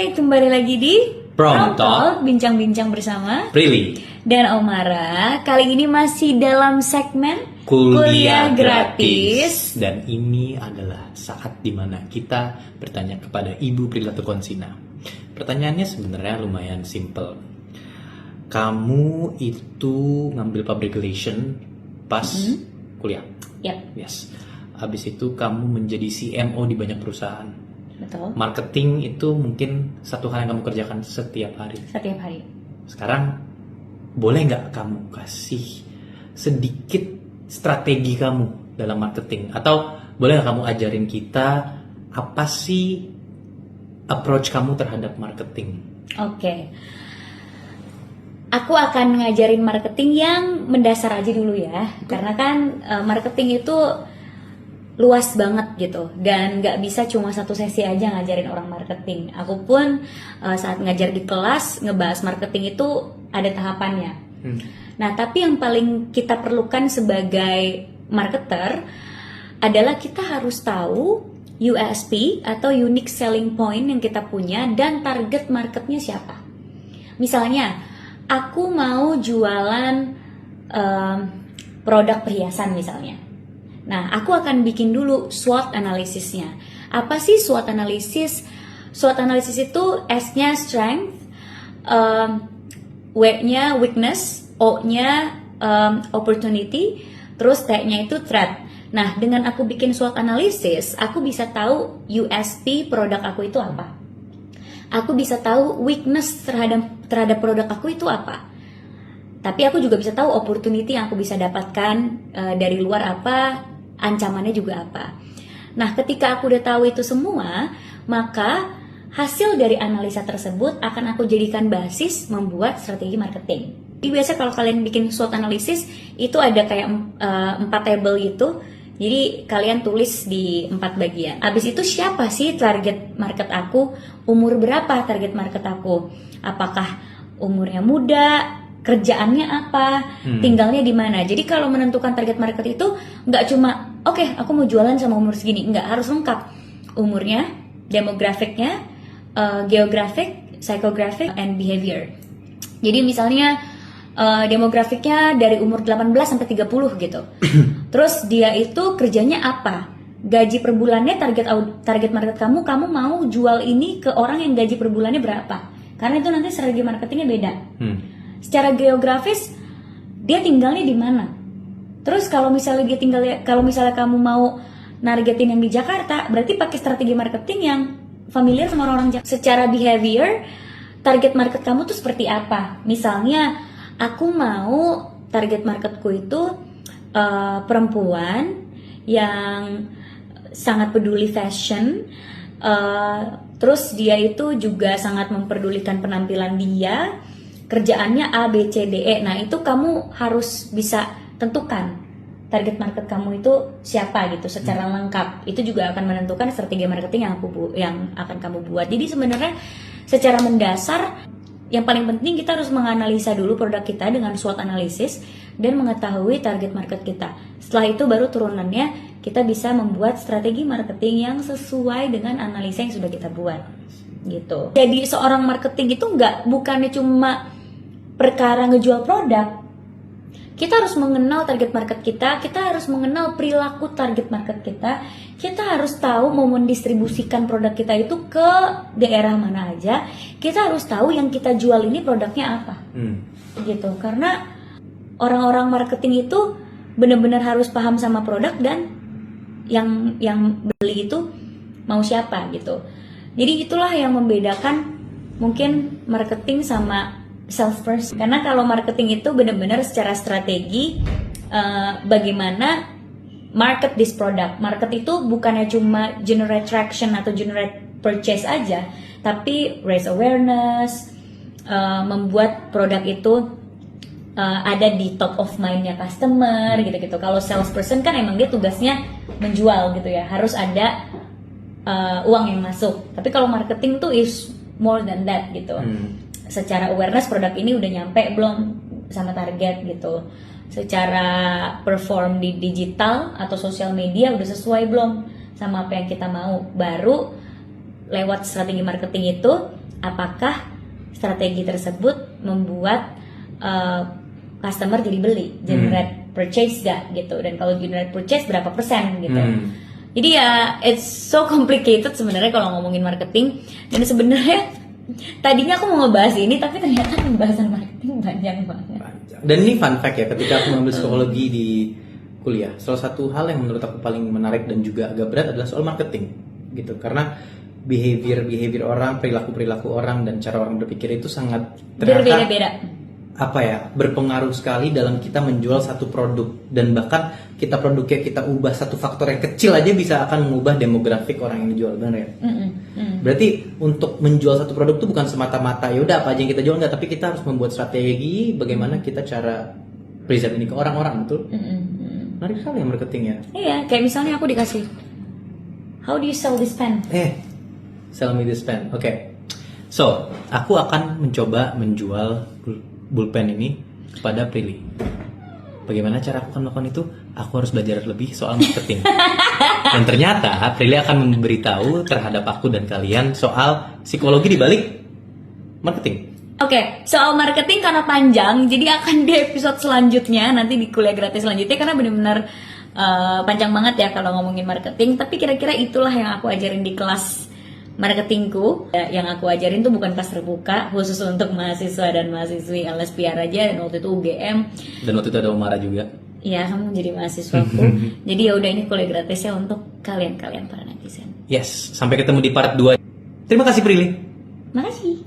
Hai, kembali lagi di Prom Talk, bincang-bincang bersama Prilly, dan Omara. Kali ini masih dalam segmen kuliah gratis. Dan ini adalah saat dimana kita bertanya kepada Ibu Prilly Latukonsina. Pertanyaannya sebenarnya lumayan simple. Kamu itu ngambil public relation pas kuliah? Yap, Yes. Habis itu kamu menjadi CMO di banyak perusahaan. betul. Marketing itu mungkin satu hal yang kamu kerjakan setiap hari. Setiap hari. Sekarang boleh nggak kamu kasih sedikit strategi kamu dalam marketing? Atau boleh nggak kamu ajarin kita apa sih approach kamu terhadap marketing? Oke. Aku akan ngajarin marketing yang mendasar aja dulu ya. Karena kan marketing itu luas banget gitu, dan nggak bisa cuma satu sesi aja ngajarin orang marketing. Aku pun saat ngajar di kelas ngebahas marketing itu ada tahapannya. Nah, tapi yang paling kita perlukan sebagai marketer adalah kita harus tahu USP atau unique selling point yang kita punya dan target marketnya siapa. Misalnya, aku mau jualan produk perhiasan misalnya. Nah, aku akan bikin dulu SWOT analisisnya. Apa sih SWOT analisis? SWOT analisis itu S-nya strength, W-nya weakness, O-nya opportunity, terus T-nya itu threat. Nah, dengan aku bikin SWOT analisis, aku bisa tahu USP produk aku itu apa. Aku bisa tahu weakness terhadap produk aku itu apa. Tapi aku juga bisa tahu opportunity yang aku bisa dapatkan dari luar apa, ancamannya juga apa. Nah, ketika aku udah tahu itu semua, maka hasil dari analisa tersebut akan aku jadikan basis membuat strategi marketing. Jadi biasa kalau kalian bikin SWOT analisis, itu ada kayak 4 table gitu. Jadi kalian tulis di 4 bagian. Habis itu siapa sih target market aku? Umur berapa target market aku? Apakah umurnya muda? Kerjaannya apa, tinggalnya di mana. Jadi kalau menentukan target market itu nggak cuma oke, aku mau jualan sama umur segini, nggak, harus lengkap. Umurnya, demografiknya, geografik, psychographic, and behavior. Jadi misalnya demografiknya dari umur 18 sampai 30 gitu. Terus dia itu kerjanya apa? Gaji per bulannya, target market kamu mau jual ini ke orang yang gaji per bulannya berapa? Karena itu nanti strategi marketingnya beda. Secara geografis dia tinggalnya di mana. Terus kalau misalnya kamu mau nargetin yang di Jakarta, berarti pakai strategi marketing yang familiar sama orang Jakarta. Secara behavior, target market kamu tuh seperti apa? Misalnya aku mau target marketku itu perempuan yang sangat peduli fashion, terus dia itu juga sangat memperdulikan penampilan dia. Kerjaannya A, B, C, D, E. Nah, itu kamu harus bisa tentukan target market kamu itu siapa gitu secara lengkap. Itu juga akan menentukan strategi marketing yang akan kamu buat. Jadi sebenarnya secara mendasar yang paling penting kita harus menganalisa dulu produk kita dengan SWOT analisis dan mengetahui target market kita. Setelah itu baru turunannya kita bisa membuat strategi marketing yang sesuai dengan analisa yang sudah kita buat. Gitu. Jadi seorang marketing itu bukannya cuma perkara ngejual produk. Kita harus mengenal target market kita harus mengenal perilaku target market kita harus tahu mau mendistribusikan produk kita itu ke daerah mana aja, kita harus tahu yang kita jual ini produknya apa. Gitu. Karena orang-orang marketing itu benar-benar harus paham sama produk dan yang beli itu mau siapa gitu. Jadi itulah yang membedakan mungkin marketing sama salesperson. Karena kalau marketing itu benar-benar secara strategi bagaimana market this product. Market itu bukannya cuma generate traction atau generate purchase aja, tapi raise awareness, membuat produk itu ada di top of mind-nya customer gitu-gitu. Kalau salesperson kan emang dia tugasnya menjual gitu ya, harus ada uang yang masuk. Tapi kalau marketing tuh is more than that gitu. Secara awareness produk ini udah nyampe belum sama target gitu. Secara perform di digital atau sosial media udah sesuai belum sama apa yang kita mau. Baru lewat strategi marketing itu, apakah strategi tersebut membuat customer jadi beli, generate purchase gak gitu, dan kalau generate purchase berapa persen gitu. Jadi ya it's so complicated sebenarnya kalau ngomongin marketing, dan sebenarnya tadinya aku mau ngebahas ini tapi ternyata pembahasan marketing panjang banget. Dan ini fun fact ya, ketika aku mengambil psikologi di kuliah, salah satu hal yang menurut aku paling menarik dan juga agak berat adalah soal marketing gitu, karena behavior orang, perilaku orang, dan cara orang berpikir itu sangat ternyata Berbeda-beda. Berpengaruh sekali dalam kita menjual satu produk, dan bahkan produknya kita ubah satu faktor yang kecil aja bisa akan mengubah demografik orang yang dijual, benar ya? Berarti untuk menjual satu produk itu bukan semata-mata ya udah apa aja yang kita jual, enggak, tapi kita harus membuat strategi bagaimana kita cara present ini ke orang-orang, betul? Menarik sekali ya marketing ya. Iya, kayak misalnya aku dikasih, how do you sell this pen? Sell me this pen. Oke. So, aku akan mencoba menjual pulpen ini kepada Prilly. Bagaimana cara aku akan melakukan itu? Aku harus belajar lebih soal marketing. Dan ternyata Prilly akan memberitahu terhadap aku dan kalian soal psikologi di balik marketing. Oke, soal marketing karena panjang, jadi akan di episode selanjutnya, nanti di kuliah gratis selanjutnya, karena benar-benar panjang banget ya kalau ngomongin marketing. Tapi kira-kira itulah yang aku ajarin di kelas marketingku. Yang aku ajarin tuh bukan kelas terbuka, khusus untuk mahasiswa dan mahasiswi LSPR aja, dan waktu itu UGM. Dan waktu itu ada Umara juga. Iya, kamu jadi mahasiswaku. Jadi ya udah, ini kuliah gratisnya untuk kalian para netizen. Yes, sampai ketemu di part 2. Terima kasih Prilly. Makasih.